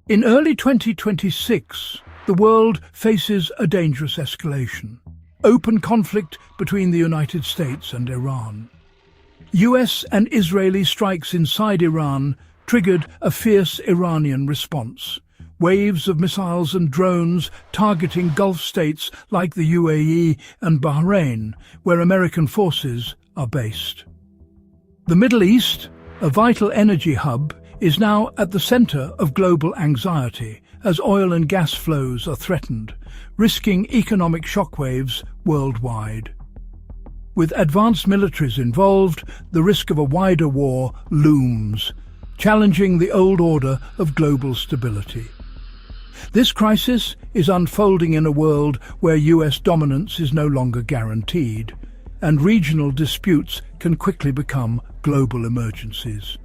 In early 2026, the world faces a dangerous escalation. Open conflict between the United States and Iran. US and Israeli strikes inside Iran triggered a fierce Iranian response. Waves of missiles and drones targeting Gulf states like the UAE and Bahrain, where American forces are based. The Middle East, a vital energy hub, is now at the center of global anxiety as oil and gas flows are threatened, risking economic shockwaves worldwide. With advanced militaries involved, the risk of a wider war looms, challenging the old order of global stability. This crisis is unfolding in a world where US dominance is no longer guaranteed, and regional disputes can quickly become global emergencies.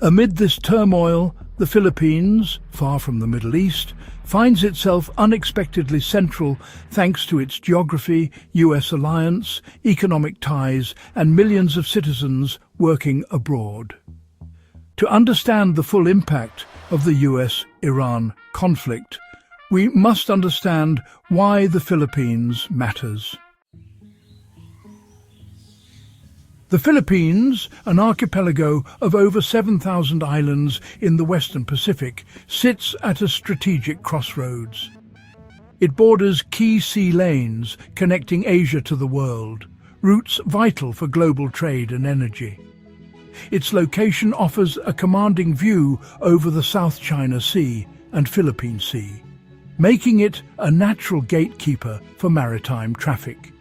Amid this turmoil, the Philippines, far from the Middle East, finds itself unexpectedly central thanks to its geography, US alliance, economic ties, and millions of citizens working abroad. To understand the full impact of the US-Iran conflict, we must understand why the Philippines matters. The Philippines, an archipelago of over 7,000 islands in the Western Pacific, sits at a strategic crossroads. It borders key sea lanes connecting Asia to the world, routes vital for global trade and energy. Its location offers a commanding view over the South China Sea and Philippine Sea, making it a natural gatekeeper for maritime traffic.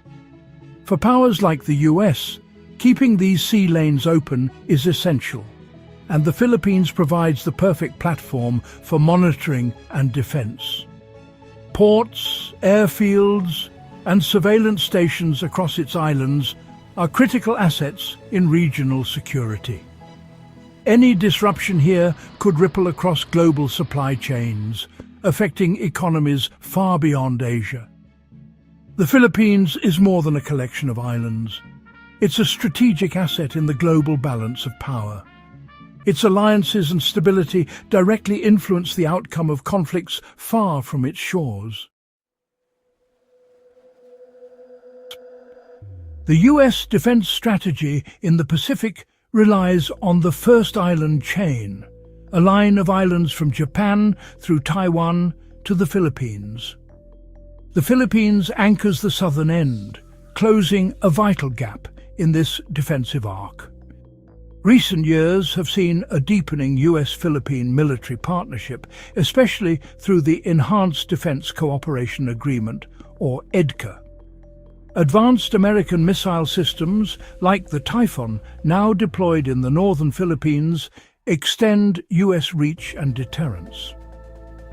For powers like the US, keeping these sea lanes open is essential, and the Philippines provides the perfect platform for monitoring and defense. Ports, airfields, and surveillance stations across its islands are critical assets in regional security. Any disruption here could ripple across global supply chains, affecting economies far beyond Asia. The Philippines is more than a collection of islands. It's a strategic asset in the global balance of power. Its alliances and stability directly influence the outcome of conflicts far from its shores. The US defense strategy in the Pacific relies on the First Island Chain, a line of islands from Japan through Taiwan to the Philippines. The Philippines anchors the southern end, closing a vital gap in this defensive arc. Recent years have seen a deepening US-Philippine military partnership, especially through the Enhanced Defense Cooperation Agreement, or EDCA. Advanced American missile systems, like the Typhoon, now deployed in the northern Philippines, extend US reach and deterrence.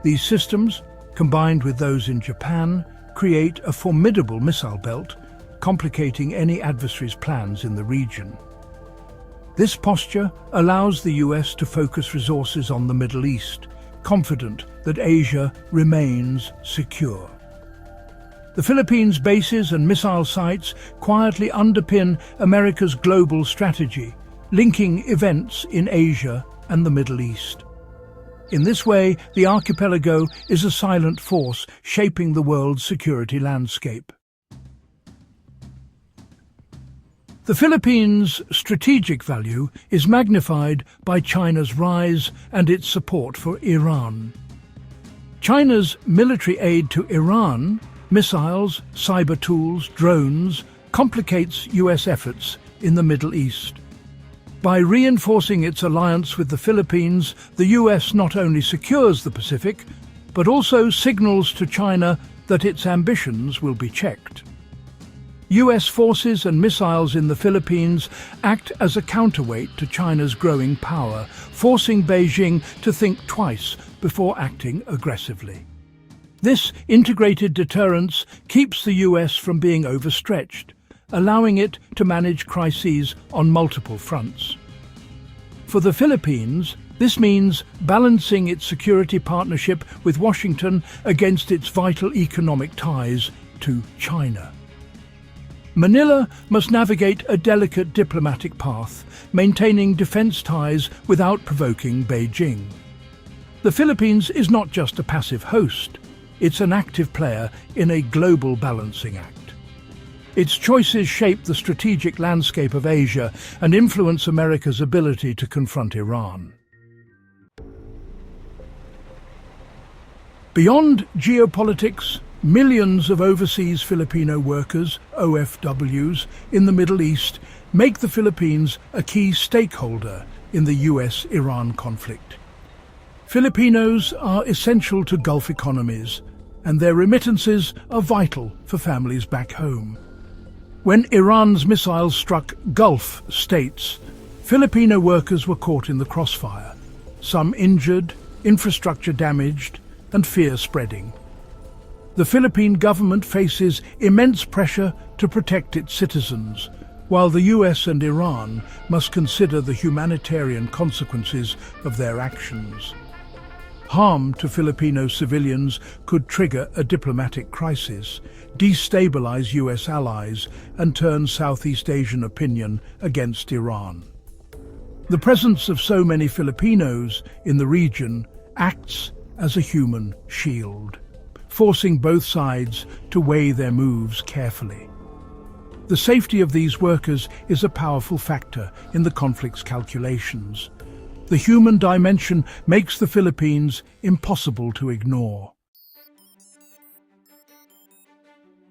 These systems, combined with those in Japan, create a formidable missile belt, complicating any adversary's plans in the region. This posture allows the US to focus resources on the Middle East, confident that Asia remains secure. The Philippines' bases and missile sites quietly underpin America's global strategy, linking events in Asia and the Middle East. In this way, the archipelago is a silent force shaping the world's security landscape. The Philippines' strategic value is magnified by China's rise and its support for Iran. China's military aid to Iran, missiles, cyber tools, drones, complicates US efforts in the Middle East. By reinforcing its alliance with the Philippines, the US not only secures the Pacific, but also signals to China that its ambitions will be checked. US forces and missiles in the Philippines act as a counterweight to China's growing power, forcing Beijing to think twice before acting aggressively. This integrated deterrence keeps the US from being overstretched, allowing it to manage crises on multiple fronts. For the Philippines, this means balancing its security partnership with Washington against its vital economic ties to China. Manila must navigate a delicate diplomatic path, maintaining defense ties without provoking Beijing. The Philippines is not just a passive host, it's an active player in a global balancing act. Its choices shape the strategic landscape of Asia and influence America's ability to confront Iran. Beyond geopolitics, millions of overseas Filipino workers, OFWs, in the Middle East make the Philippines a key stakeholder in the U.S. Iran conflict. Filipinos are essential to Gulf economies, and their remittances are vital for families back home. When Iran's missiles struck Gulf states, Filipino workers were caught in the crossfire, some injured, infrastructure damaged, and fear spreading. The Philippine government faces immense pressure to protect its citizens, while the US and Iran must consider the humanitarian consequences of their actions. Harm to Filipino civilians could trigger a diplomatic crisis, destabilize US allies, and turn Southeast Asian opinion against Iran. The presence of so many Filipinos in the region acts as a human shield, forcing both sides to weigh their moves carefully. The safety of these workers is a powerful factor in the conflict's calculations. The human dimension makes the Philippines impossible to ignore.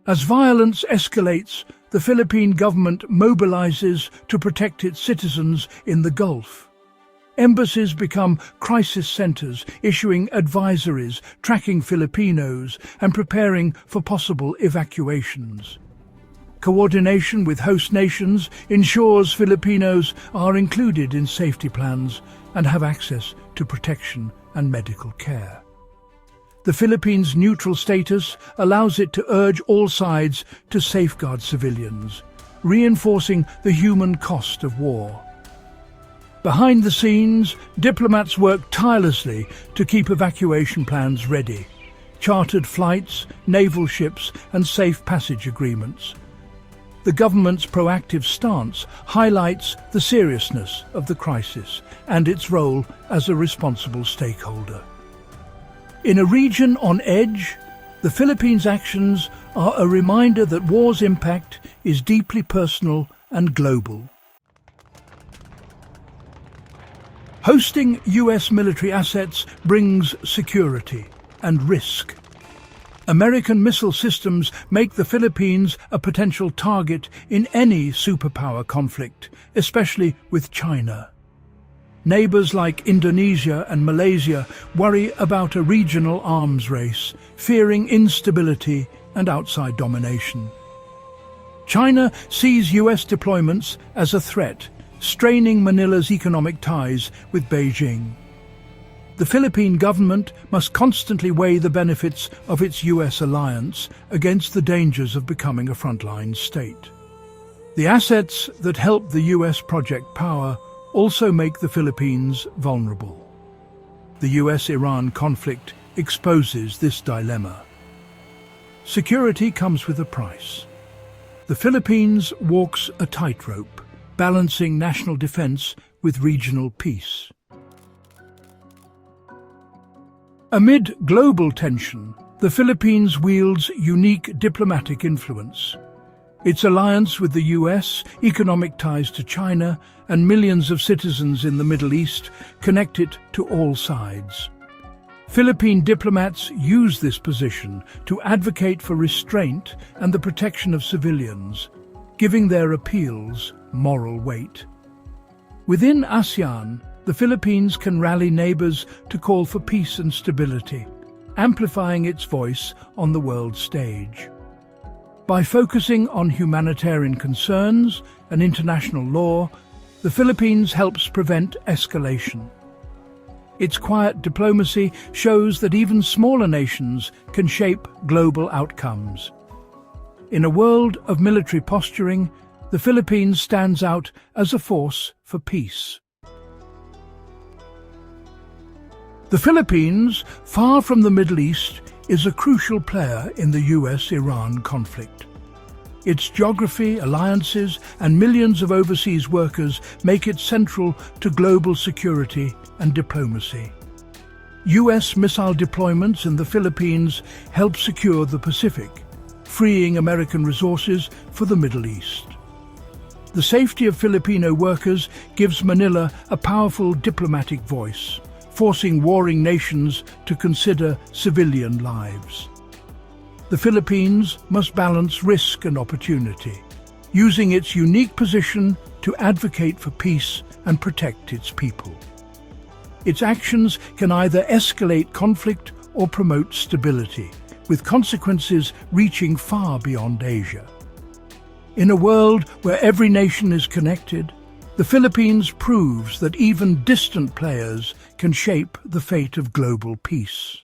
As violence escalates, the Philippine government mobilizes to protect its citizens in the Gulf. Embassies become crisis centers, issuing advisories, tracking Filipinos, and preparing for possible evacuations. Coordination with host nations ensures Filipinos are included in safety plans and have access to protection and medical care. The Philippines' neutral status allows it to urge all sides to safeguard civilians, reinforcing the human cost of war. Behind the scenes, diplomats work tirelessly to keep evacuation plans ready, chartered flights, naval ships, and safe passage agreements. The government's proactive stance highlights the seriousness of the crisis and its role as a responsible stakeholder. In a region on edge, the Philippines' actions are a reminder that war's impact is deeply personal and global. Hosting U.S. military assets brings security and risk. American missile systems make the Philippines a potential target in any superpower conflict, especially with China. Neighbors like Indonesia and Malaysia worry about a regional arms race, fearing instability and outside domination. China sees U.S. deployments as a threat, straining Manila's economic ties with Beijing. The Philippine government must constantly weigh the benefits of its U.S. alliance against the dangers of becoming a frontline state. The assets that help the U.S. project power also make the Philippines vulnerable. The U.S. Iran conflict exposes this dilemma. Security comes with a price. The Philippines walks a tightrope, balancing national defense with regional peace. Amid global tension, the Philippines wields unique diplomatic influence. Its alliance with the US, economic ties to China, and millions of citizens in the Middle East connect it to all sides. Philippine diplomats use this position to advocate for restraint and the protection of civilians, giving their appeals moral weight. Within ASEAN, the Philippines can rally neighbors to call for peace and stability, amplifying its voice on the world stage. By focusing on humanitarian concerns and international law, the Philippines helps prevent escalation. Its quiet diplomacy shows that even smaller nations can shape global outcomes. In a world of military posturing, the Philippines stands out as a force for peace. The Philippines, far from the Middle East, is a crucial player in the U.S. Iran conflict. Its geography, alliances, and millions of overseas workers make it central to global security and diplomacy. U.S. missile deployments in the Philippines help secure the Pacific, freeing American resources for the Middle East. The safety of Filipino workers gives Manila a powerful diplomatic voice, forcing warring nations to consider civilian lives. The Philippines must balance risk and opportunity, using its unique position to advocate for peace and protect its people. Its actions can either escalate conflict or promote stability, with consequences reaching far beyond Asia. In a world where every nation is connected, the Philippines proves that even distant players can shape the fate of global peace.